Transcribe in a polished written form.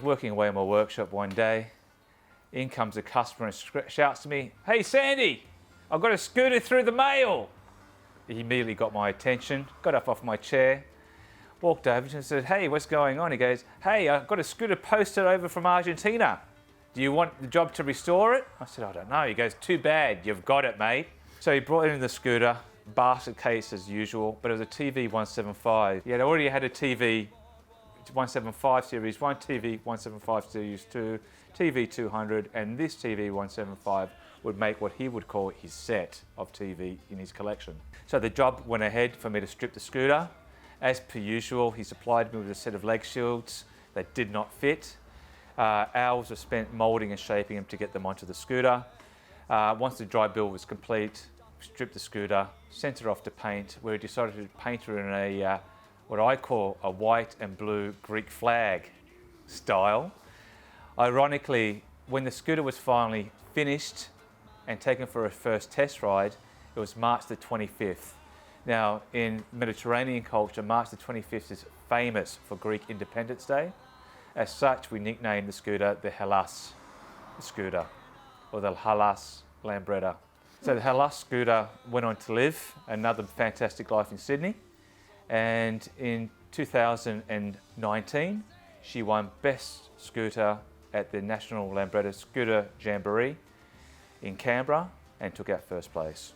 was working away in my workshop one day. In comes a customer and shouts to me, "Hey Sandy, I've got a scooter through the mail." He immediately got my attention, got up off my chair, walked over to him and said, "Hey, what's going on?" He goes, "Hey, I've got a scooter posted over from Argentina. Do you want the job to restore it?" I said, "I don't know." He goes, "Too bad, you've got it, mate." So he brought in the scooter, basket case as usual, but it was a TV175. He had already had a TV 175 Series 1, TV 175 Series 2, TV 200, and this TV 175 would make what he would call his set of TV in his collection. So the job went ahead for me to strip the scooter. As per usual, he supplied me with a set of leg shields that did not fit. Hours were spent moulding and shaping them to get them onto the scooter. Once the dry build was complete, we stripped the scooter, sent it off to paint, where he decided to paint her in a what I call a white and blue Greek flag style. Ironically, when the scooter was finally finished and taken for a first test ride, it was March the 25th. Now, in Mediterranean culture, March the 25th is famous for Greek Independence Day. As such, we nicknamed the scooter the Hellas scooter, or the Hellas Lambretta. So the Hellas scooter went on to live another fantastic life in Sydney. And in 2019, she won Best Scooter at the National Lambretta Scooter Jamboree in Canberra and took out first place.